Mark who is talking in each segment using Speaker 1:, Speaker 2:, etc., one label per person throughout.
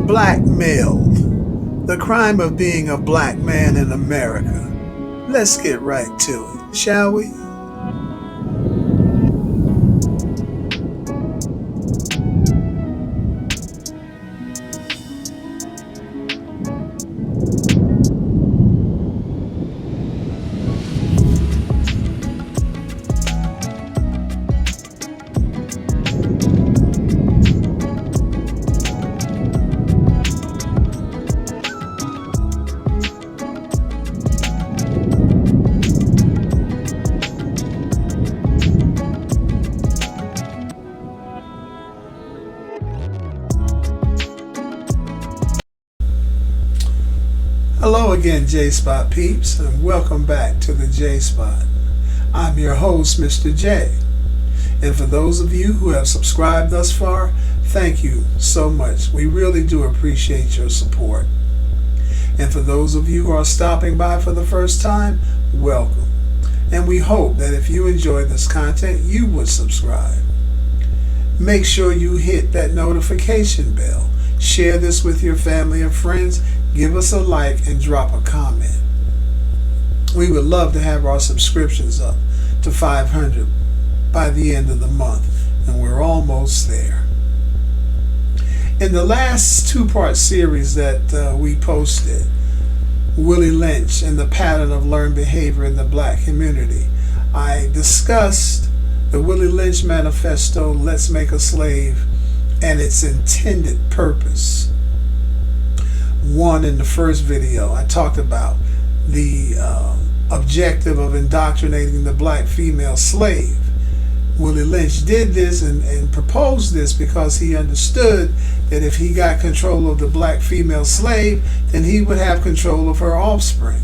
Speaker 1: Blackmailed. The crime of being a black man in America. Let's get right to it, shall we? Hello again, J-Spot peeps, and welcome back to the J-Spot. I'm your host, Mr. J. And for those of you who have subscribed thus far, thank you so much. We really do appreciate your support. And for those of you who are stopping by for the first time, welcome. And we hope that if you enjoy this content, you would subscribe. Make sure you hit that notification bell. Share this with your family and friends. Give us a like and drop a comment. We would love to have our subscriptions up to 500 by the end of the month, and we're almost there. In the last two-part series that we posted, Willie Lynch and the pattern of learned behavior in the black community, I discussed the Willie Lynch manifesto, Let's Make a Slave, and its intended purpose. One, in the first video, I talked about the objective of indoctrinating the black female slave. Willie Lynch did this and proposed this because he understood that if he got control of the black female slave, then he would have control of her offspring.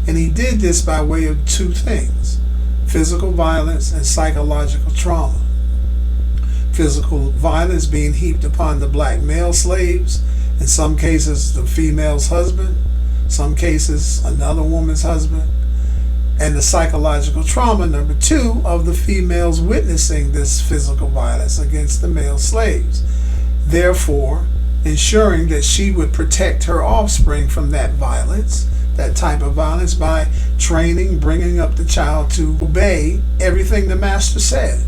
Speaker 1: And he did this by way of two things: physical violence and psychological trauma. Physical violence being heaped upon the black male slaves, in some cases the female's husband, some cases another woman's husband, and the psychological trauma, number two, of the females witnessing this physical violence against the male slaves, therefore ensuring that she would protect her offspring from that violence, that type of violence, by training, bringing up the child to obey everything the master said.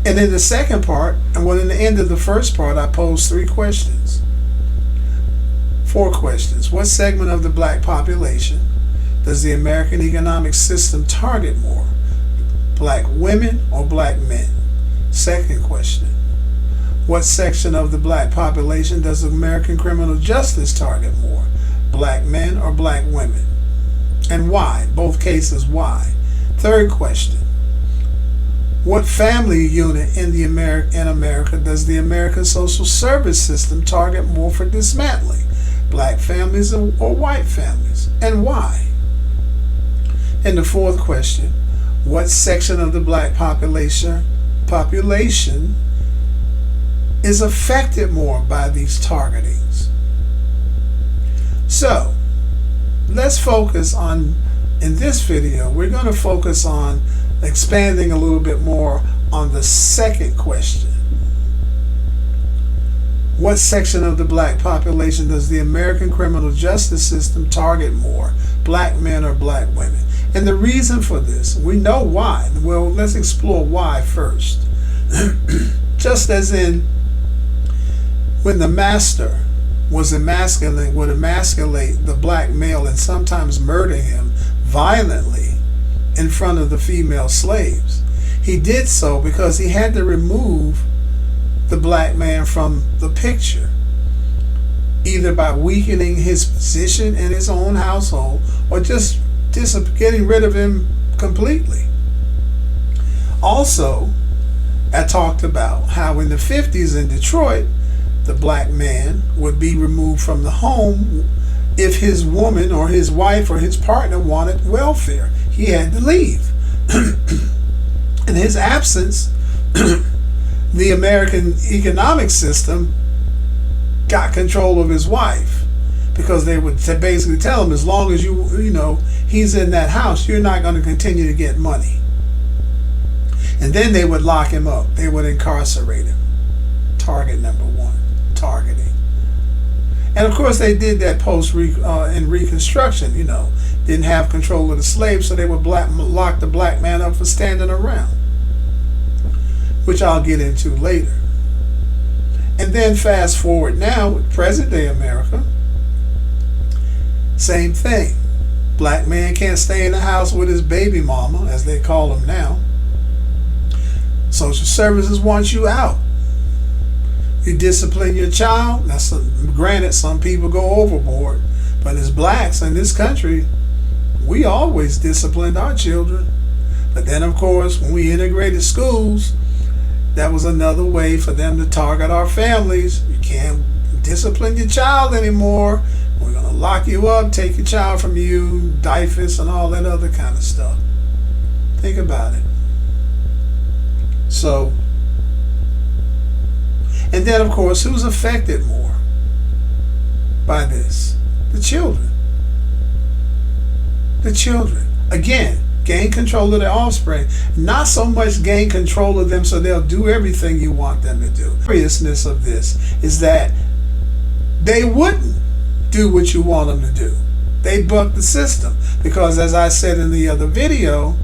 Speaker 1: And in the second part, and in the end of the first part, I posed four questions. What segment of the black population does the American economic system target more? Black women or black men? Second question. What section of the black population does the American criminal justice target more? Black men or black women? And why? Both cases, why? Third question. What family unit in America does the American social service system target more for dismantling? Black families or white families? And why? And the fourth question, what section of the black population is affected more by these targetings? So, let's focus on, in this video, we're going to focus on expanding a little bit more on the second question. What section of the black population does the American criminal justice system target more, black men or black women? And the reason for this, we know why. Well, let's explore why first. Just as in when the master would emasculate the black male and sometimes murder him violently in front of the female slaves, he did so because he had to remove the black man from the picture, either by weakening his position in his own household or just getting rid of him completely. Also, I talked about how in the 50s in Detroit, the black man would be removed from the home if his woman or his wife or his partner wanted welfare. He had to leave. In his absence, the American economic system got control of his wife, because they would basically tell him, as long as he's in that house, you're not going to continue to get money. And then they would lock him up. They would incarcerate him. Target number one. targeting. And of course they did that in Reconstruction, didn't have control of the slaves, so they would lock the black man up for standing around, which I'll get into later. And then fast forward now with present day America, same thing. Black man can't stay in the house with his baby mama, as they call them now. Social services want you out. You discipline your child. Granted, some people go overboard, but as blacks in this country, we always disciplined our children. But then, of course, when we integrated schools, that was another way for them to target our families. You can't discipline your child anymore. We're going to lock you up, take your child from you, DIFUS and all that other kind of stuff. Think about it. So, and then of course, who's affected more by this? The children. The children. Again, gain control of their offspring. Not so much gain control of them so they'll do everything you want them to do. The seriousness of this is that they wouldn't do what you want them to do. They buck the system because, as I said in the other video,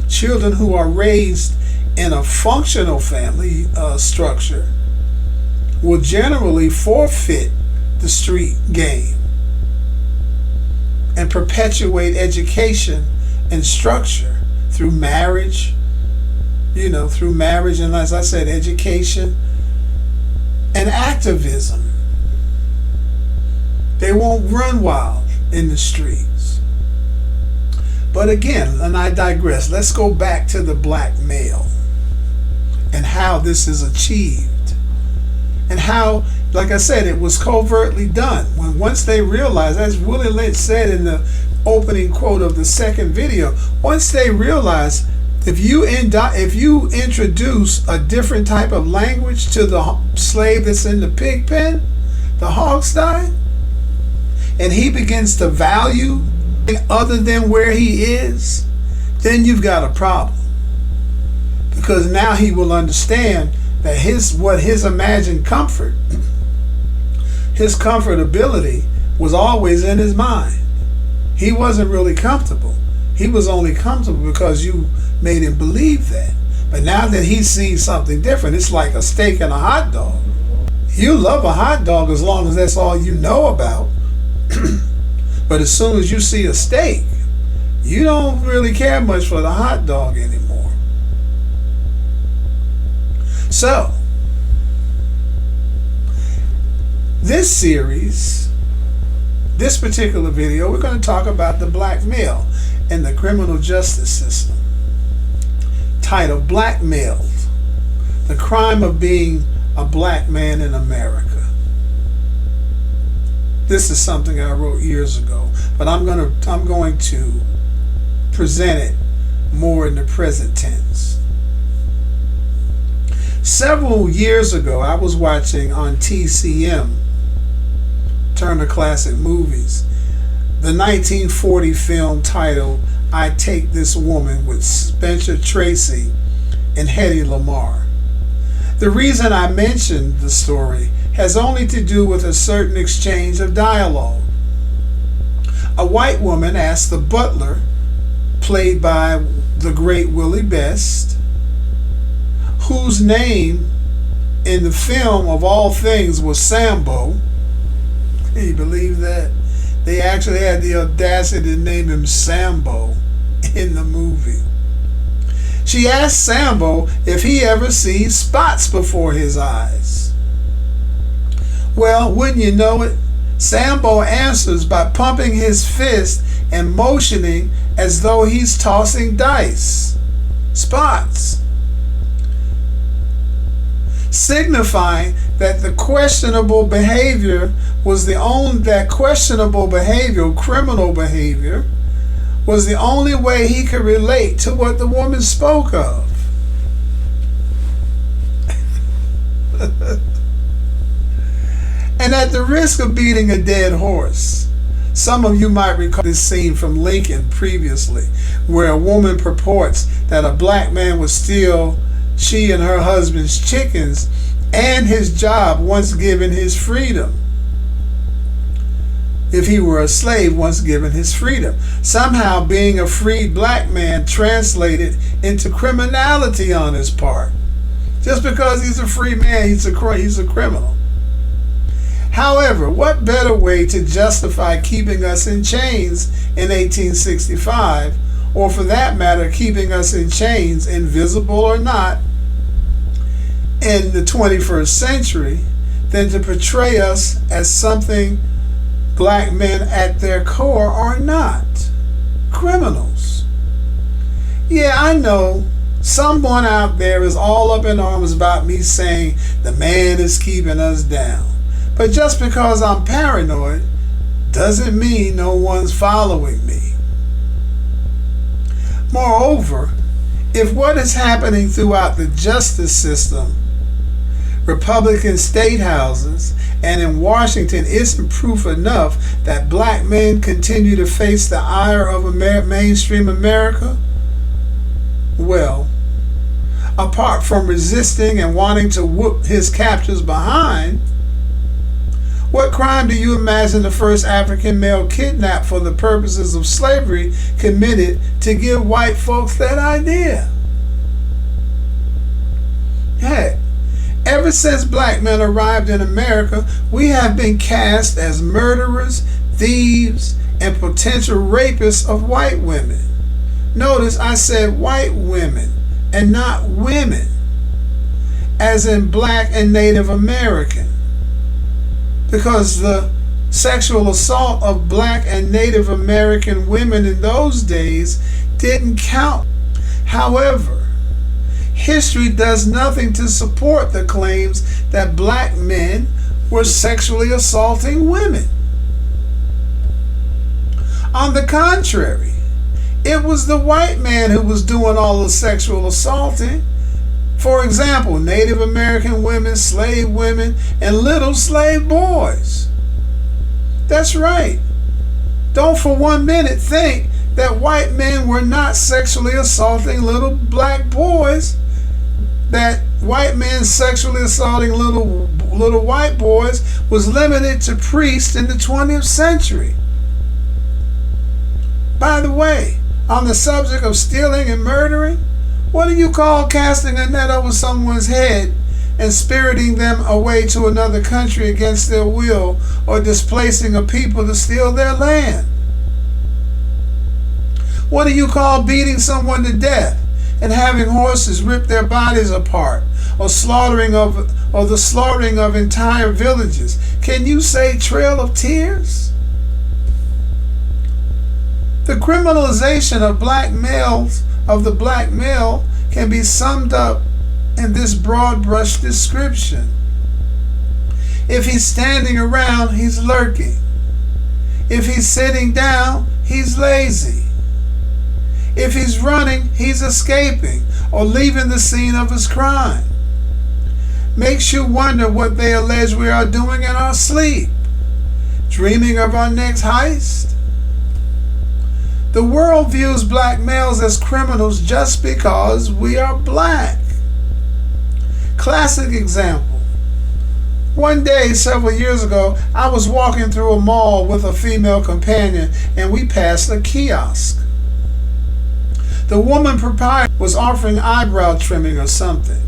Speaker 1: children who are raised in a functional family structure will generally forfeit the street game and perpetuate education and structure through marriage, through marriage and, as I said, education and activism. They won't run wild in the streets. But again, and I digress, let's go back to the black male and how this is achieved. And how, like I said, it was covertly done. Once they realized, as Willie Lynch said in the opening quote of the second video, once they realized if you introduce a different type of language to the slave that's in the pig pen, the hog sty, and he begins to value other than where he is, then you've got a problem. Because now he will understand that his imagined comfort, his comfortability was always in his mind. He wasn't really comfortable. He was only comfortable because you made him believe that. But now that he sees something different, it's like a steak and a hot dog. You love a hot dog as long as that's all you know about. But as soon as you see a steak, you don't really care much for the hot dog anymore. So, this series, this particular video, we're going to talk about the black male and the criminal justice system. Titled Blackmailed, the crime of being a black man in America. This is something I wrote years ago, but I'm going to present it more in the present tense. Several years ago, I was watching on TCM, Turner Classic Movies, the 1940 film titled I Take This Woman with Spencer Tracy and Hedy Lamarr. The reason I mentioned the story has only to do with a certain exchange of dialogue. A white woman asked the butler, played by the great Willie Best, whose name in the film of all things was Sambo. Can you believe that? They actually had the audacity to name him Sambo in the movie. She asked Sambo if he ever sees spots before his eyes. Well, wouldn't you know it? Sambo answers by pumping his fist and motioning as though he's tossing dice. Spots. Signifying that the questionable behavior was criminal behavior, was the only way he could relate to what the woman spoke of. And at the risk of beating a dead horse, some of you might recall this scene from Lincoln previously, where a woman purports that a black man would steal she and her husband's chickens and his job once given his freedom. If he were a slave once given his freedom, somehow being a freed black man translated into criminality on his part. Just because he's a free man, he's a criminal. However, what better way to justify keeping us in chains in 1865, or for that matter, keeping us in chains, invisible or not, in the 21st century, than to portray us as something black men at their core are not? Criminals. Yeah, I know someone out there is all up in arms about me saying the man is keeping us down. But just because I'm paranoid doesn't mean no one's following me. Moreover, if what is happening throughout the justice system, Republican state houses, and in Washington isn't proof enough that black men continue to face the ire of mainstream America, well, apart from resisting and wanting to whoop his captors behind, what crime do you imagine the first African male kidnapped for the purposes of slavery committed to give white folks that idea? Heck, ever since black men arrived in America, we have been cast as murderers, thieves, and potential rapists of white women. Notice I said white women and not women, as in black and Native American, because the sexual assault of black and Native American women in those days didn't count. However, history does nothing to support the claims that black men were sexually assaulting women. On the contrary, it was the white man who was doing all the sexual assaulting. For example, Native American women, slave women, and little slave boys. That's right. Don't for 1 minute think that white men were not sexually assaulting little black boys, that white men sexually assaulting little white boys was limited to priests in the 20th century. By the way, on the subject of stealing and murdering, what do you call casting a net over someone's head and spiriting them away to another country against their will, or displacing a people to steal their land? What do you call beating someone to death and having horses rip their bodies apart, or the slaughtering of entire villages? Can you say Trail of Tears? The criminalization of the black male can be summed up in this broad brush description. If he's standing around, he's lurking. If he's sitting down, he's lazy. If he's running, he's escaping or leaving the scene of his crime. Makes you wonder what they allege we are doing in our sleep, dreaming of our next heist. The world views black males as criminals just because we are black. Classic example. One day, several years ago, I was walking through a mall with a female companion, and we passed a kiosk. The woman proprietor was offering eyebrow trimming or something.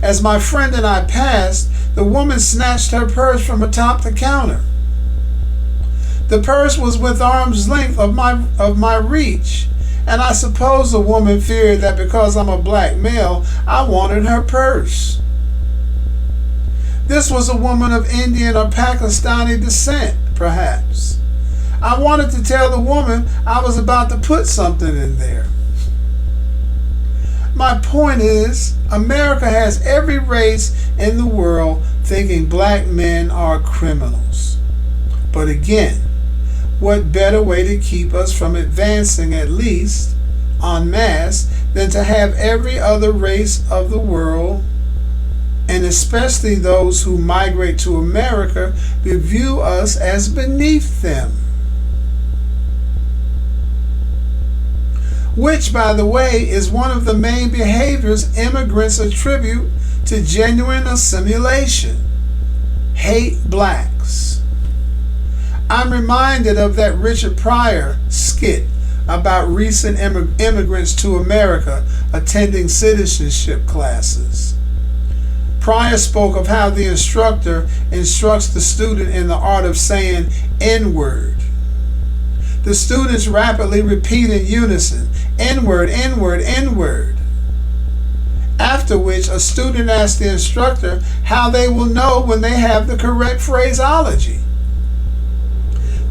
Speaker 1: As my friend and I passed, the woman snatched her purse from atop the counter. The purse was within arm's length of my reach, and I suppose the woman feared that because I'm a black male, I wanted her purse. This was a woman of Indian or Pakistani descent, perhaps. I wanted to tell the woman I was about to put something in there. My point is, America has every race in the world thinking black men are criminals. But again, what better way to keep us from advancing, at least en masse, than to have every other race of the world, and especially those who migrate to America, view us as beneath them? Which, by the way, is one of the main behaviors immigrants attribute to genuine assimilation. Hate blacks. I'm reminded of that Richard Pryor skit about recent immigrants to America attending citizenship classes. Pryor spoke of how the instructor instructs the student in the art of saying N-word. The students rapidly repeat in unison, N-word, N-word, N-word. After which, a student asks the instructor how they will know when they have the correct phraseology.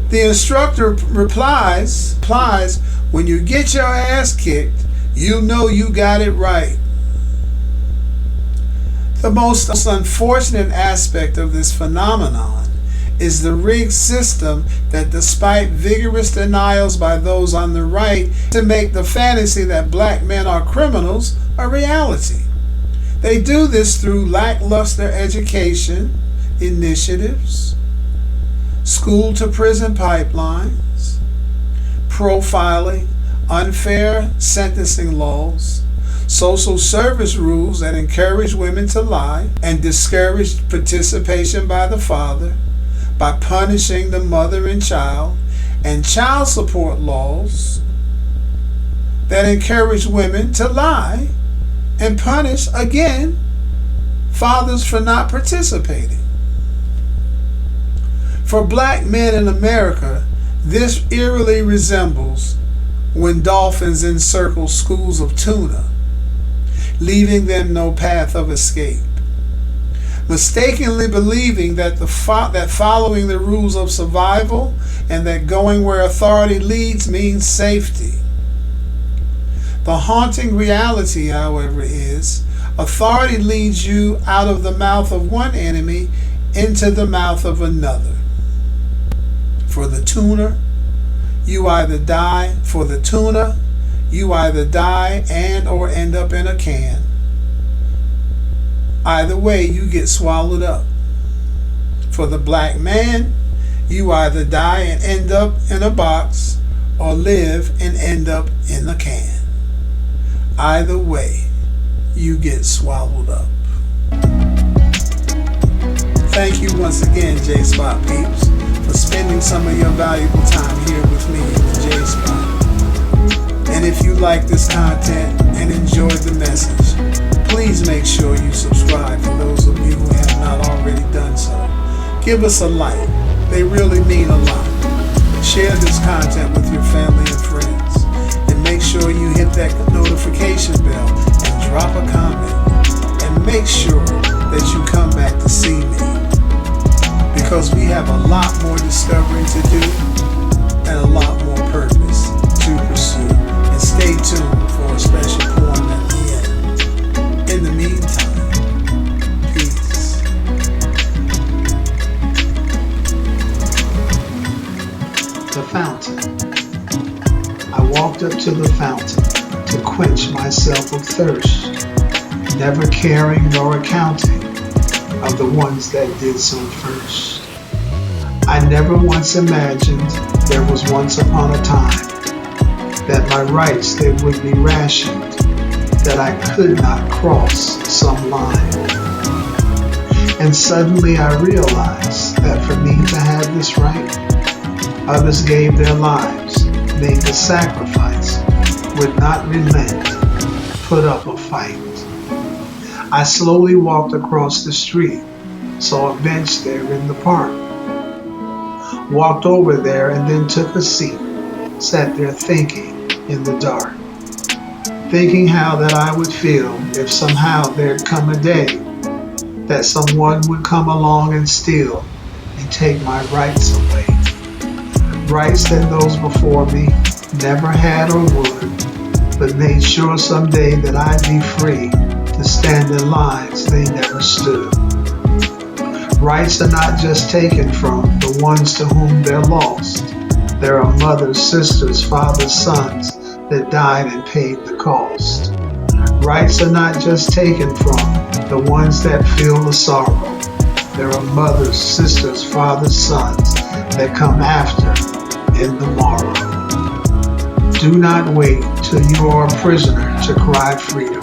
Speaker 1: The instructor replies, when you get your ass kicked, you know you got it right. The most unfortunate aspect of this phenomenon is the rigged system that, despite vigorous denials by those on the right, to make the fantasy that black men are criminals a reality. They do this through lackluster education initiatives, school-to-prison pipelines, profiling, unfair sentencing laws, social service rules that encourage women to lie and discourage participation by the father, by punishing the mother and child, and child support laws that encourage women to lie and punish, again, fathers for not participating. For black men in America, this eerily resembles when dolphins encircle schools of tuna, leaving them no path of escape, mistakenly believing that that following the rules of survival and that going where authority leads means safety. The haunting reality, however, is authority leads you out of the mouth of one enemy into the mouth of another. For the tuna, you either die and or end up in a can. Either way, you get swallowed up. For the black man, you either die and end up in a box or live and end up in a can. Either way, you get swallowed up. Thank you once again, J-Spot peeps, for spending some of your valuable time here with me in the J-Spot. And if you like this content and enjoyed the message, please make sure you subscribe for those of you who have not already done so. Give us a like. They really mean a lot. Share this content with your family and friends. And make sure you hit that notification bell and drop a comment. And make sure that you come back to see me, because we have a lot more discovery to do and a lot more purpose to pursue. And stay tuned for a special poem at the end. In the meantime, peace.
Speaker 2: The fountain. I walked up to the fountain to quench myself of thirst, never caring nor accounting of the ones that did so first. I never once imagined there was once upon a time that my rights they would be rationed, that I could not cross some line. And suddenly I realized that for me to have this right, others gave their lives, made the sacrifice, would not relent, put up a fight. I slowly walked across the street, saw a bench there in the park, walked over there and then took a seat, sat there thinking in the dark, thinking how that I would feel if somehow there'd come a day that someone would come along and steal and take my rights away. Rights that those before me never had or would, but made sure someday that I'd be free to stand in lines they never stood. Rights are not just taken from the ones to whom they're lost. There are mothers, sisters, fathers, sons that died and paid the cost. Rights are not just taken from the ones that feel the sorrow. There are mothers, sisters, fathers, sons that come after in the morrow. Do not wait till you are a prisoner to cry freedom.